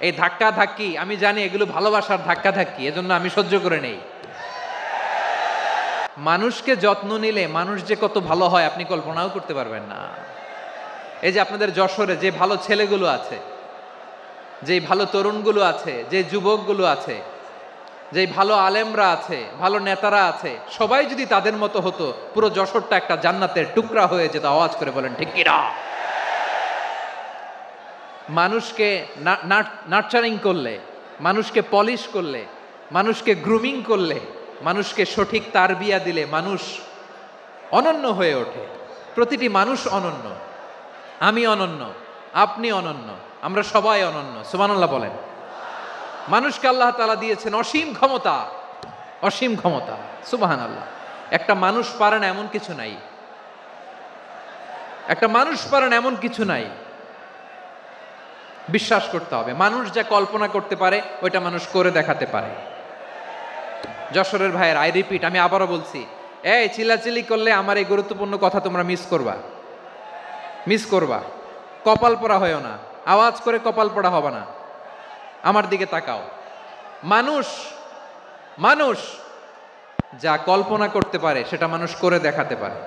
এই ধাক্কা ধাক্কি আমি জানি এগুলো ভালোবাসার ধাক্কা ধাক্কি, এজন্য আমি সহ্য করে নেই। মানুষকে যত্ন নিলে মানুষ যে কত ভালো হয় আপনি কল্পনাও করতে পারবেন না। এই যে আপনাদের যশোরে যে ভালো ছেলেগুলো আছে, যে ভালো তরুণগুলো আছে, যে যুবকগুলো আছে, যে ভালো আলেমরা আছে, ভালো নেতারা আছে, সবাই যদি তাদের মতো হতো পুরো যশোরটা একটা জান্নাতের টুকরা হয়ে যেত। আওয়াজ করে বলেন ঠিক কিনা? মানুষকে নার্চারিং করলে, মানুষকে পলিশ করলে, মানুষকে গ্রুমিং করলে, মানুষকে সঠিক তারবিয়া দিলে মানুষ অনন্য হয়ে ওঠে। প্রতিটি মানুষ অনন্য। আমি অনন্য, আপনি অনন্য, আমরা সবাই অনন্য। সুবহানাল্লাহ বলেন। মানুষকে আল্লাহ তাআলা দিয়েছেন অসীম ক্ষমতা, অসীম ক্ষমতা। সুবহানাল্লাহ। একটা মানুষ পারে না এমন কিছু নাই, একটা মানুষ পারে না এমন কিছু নাই। বিশ্বাস করতে হবে মানুষ যা কল্পনা করতে পারে ওইটা মানুষ করে দেখাতে পারে। যশোরের ভাইয়ের, আই রিপিট, আমি আবারও বলছি, এই চিল্লাচিল্লি করলে আমার এই গুরুত্বপূর্ণ কথা তোমরা মিস করবা, মিস করবা। কপাল পড়া হয়েও না, আওয়াজ করে কপাল পড়া হবে না। আমার দিকে তাকাও। মানুষ মানুষ যা কল্পনা করতে পারে সেটা মানুষ করে দেখাতে পারে।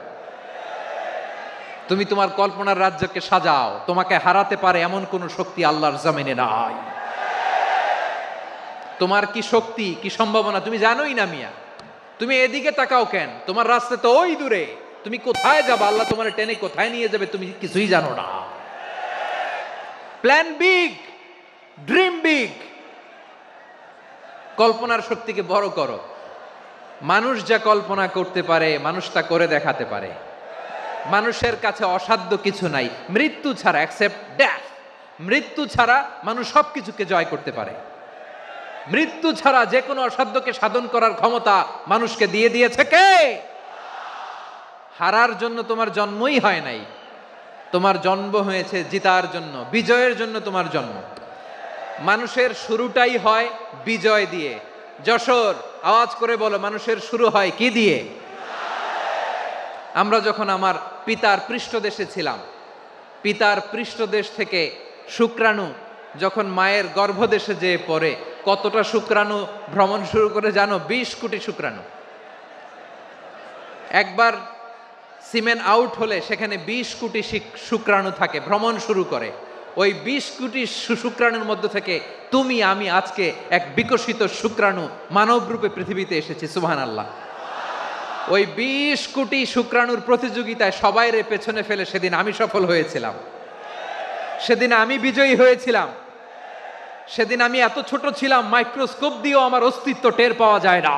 তুমি তোমার কল্পনার রাজ্যকে সাজাও, তোমাকে হারাতে পারে এমন কোন শক্তি আল্লাহর জমিনে নাই। তোমার কি শক্তি, কি সম্ভাবনা তুমি জানোই না মিয়া। তুমি এদিকে তাকাও কেন? তোমার রাস্তা তো ওই দূরে, তুমি কোথায় যাবে, আল্লাহ তোমার টেনে কোথায় নিয়ে যাবে তুমি কিছুই জানো না। প্ল্যান বিগ, ড্রিম বিগ, কল্পনার শক্তিকে বড় করো। মানুষ যা কল্পনা করতে পারে মানুষ তা করে দেখাতে পারে। মানুষের কাছে অসাধ্য কিছু নাই মৃত্যু ছাড়া, অ্যাকসেপ্ট ডেথ। মৃত্যু ছাড়া মানুষ সবকিছুকে জয় করতে পারে। মৃত্যু ছাড়া যে কোনো অসাধ্যকে সাধন করার ক্ষমতা মানুষকে দিয়ে দিয়েছে কে? হারার জন্য তোমার জন্মই হয় নাই, তোমার জন্ম হয়েছে জিতার জন্য, বিজয়ের জন্য তোমার জন্ম। মানুষের শুরুটাই হয় বিজয় দিয়ে। যশোর, আওয়াজ করে বলো, মানুষের শুরু হয় কি দিয়ে? আমরা যখন আমার পিতার পৃষ্ঠদেশে ছিলাম, পিতার পৃষ্ঠদেশ থেকে শুক্রাণু যখন মায়ের গর্ভদেশে যেয়ে পড়ে, কতটা শুক্রাণু ভ্রমণ শুরু করে জানো? 20 কোটি শুক্রাণু। একবার সিমেন আউট হলে সেখানে 20 কোটি শুক্রাণু থাকে, ভ্রমণ শুরু করে। ওই 20 কোটি শুক্রাণুর মধ্যে থেকে তুমি আমি আজকে এক বিকশিত শুক্রাণু মানব রূপে পৃথিবীতে এসেছি। সুবহানাল্লাহ। ওই 20 কোটি শুক্রাণুর প্রতিযোগিতায় সবাই রে পেছনে ফেলে সেদিন আমি সফল হয়েছিলাম, সেদিন আমি বিজয়ী হয়েছিলাম। সেদিন আমি এত ছোট ছিলাম মাইক্রোস্কোপ দিয়েও আমার অস্তিত্ব টের পাওয়া যায় না।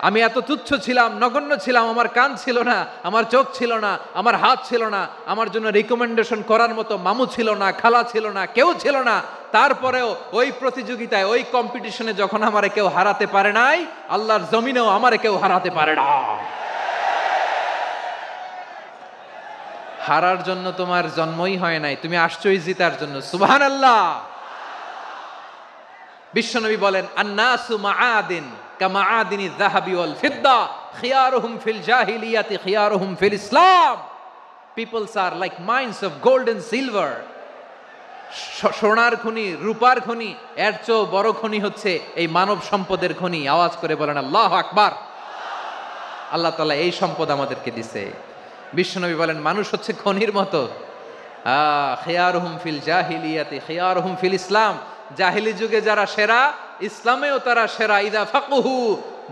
আমি এত তুচ্ছ ছিলাম, নগণ্য ছিলাম, আমার কান ছিল না, আমার চোখ ছিল না, আমার হাত ছিল না, আমার জন্য রিকমেন্ডেশন করার মতো মামু ছিল না, খালা ছিল না, কেউ ছিল না। তারপরেও ওই প্রতিযোগিতায়, ওই কম্পিটিশনে যখন আমারে কেউ হারাতে পারে নাই, আল্লাহর জমিনেও আমারে কেউ হারাতে পারে না। হারার জন্য তোমার জন্মই হয় নাই, তুমি আসছোই জিতার জন্য। সুবহানাল্লাহ। বিশ্বনবী বলেন, আন্নাসু মাআদিন কামাআদিনি যাহাবি ওয়াল ফিদ্দা খিয়ারুহুম ফিল জাহিলিয়াতি খিয়ারুহুম ফিল ইসলাম। Peoples are like mines of gold and silver. সোনার খনি, রূপার খনি, এর চেয়েও বড় খনি হচ্ছে এই মানব সম্পদের খনি। আওয়াজ করে বলেন আল্লাহু আকবার। আল্লাহ তাআলা এই সম্পদ আমাদেরকে দিয়েছে। বিশ্বনবী বলেন, মানুষ হচ্ছে খনির মতো। খিয়ারুহুম ফিল জাহিলিয়াতি খিয়ারুহুম ফিল ইসলাম। জাহিলি যুগে যারা সেরা, ইসলামেও তারা সেরা। ইদা ফাকুহু,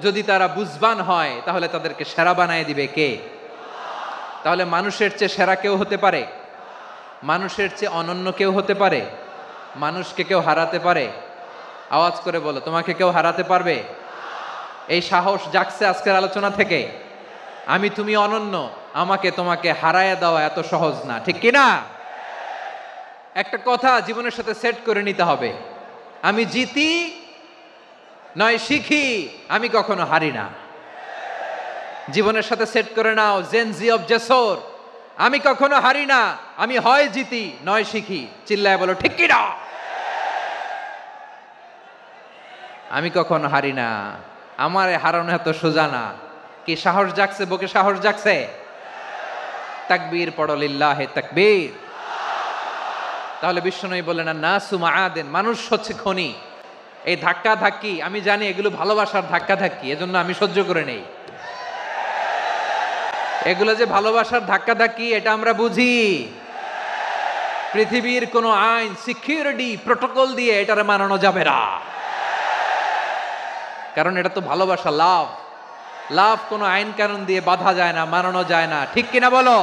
যদি তারা বুঝবান হয় তাহলে তাদেরকে সেরা বানায় দিবে কে? তাহলে মানুষের চেয়ে সেরা কেউ হতে পারে? মানুষের চেয়ে অনন্য কেউ হতে পারে? মানুষকে কেউ হারাতে পারে? আওয়াজ করে বলো, তোমাকে কেউ হারাতে পারবে? এই সাহস জাগছে আজকের আলোচনা থেকে। আমি তুমি অনন্য, আমাকে তোমাকে হারায় দেওয়া এত সহজ না, ঠিক কিনা? একটা কথা জীবনের সাথে সেট করে নিতে হবে, আমি জিতি নয় শিখি, আমি কখনো হারি না। জীবনের সাথে সেট করে নাও, জেনজি অফ যশোর, আমি কখনো হারি না, আমি হয় জিতি নয় শিখি। চিল্লায় বলো ঠিক কিনা? আমি কখনো হারি না, আমার হারানো এত সোজা না। কি সাহস জাগছে? বুকে সাহস জাগছে? তাকবীর পড়ো, লিল্লাহে তাকবীর। তাহলে বিশ্বনবী বললেন নাসু মাআদিন, মানুষ হচ্ছে খনি। এই ধাক্কা ধাক্কি আমি জানি এগুলো ভালোবাসার ধাক্কা ধাক্কি, এজন্য আমি সহ্য করে নেই। এগুলো যে ভালোবাসার ধাক্কা ধাক্কি এটা আমরা বুঝি। পৃথিবীর কোনো আইন, সিকিউরিটি প্রটোকল দিয়ে এটারে মানানো যাবে না, কারণ এটা তো ভালোবাসা, লাভ। লাভ কোনো আইন কানুন দিয়ে বাধা যায় না, মানানো যায় না, ঠিক কিনা বলো?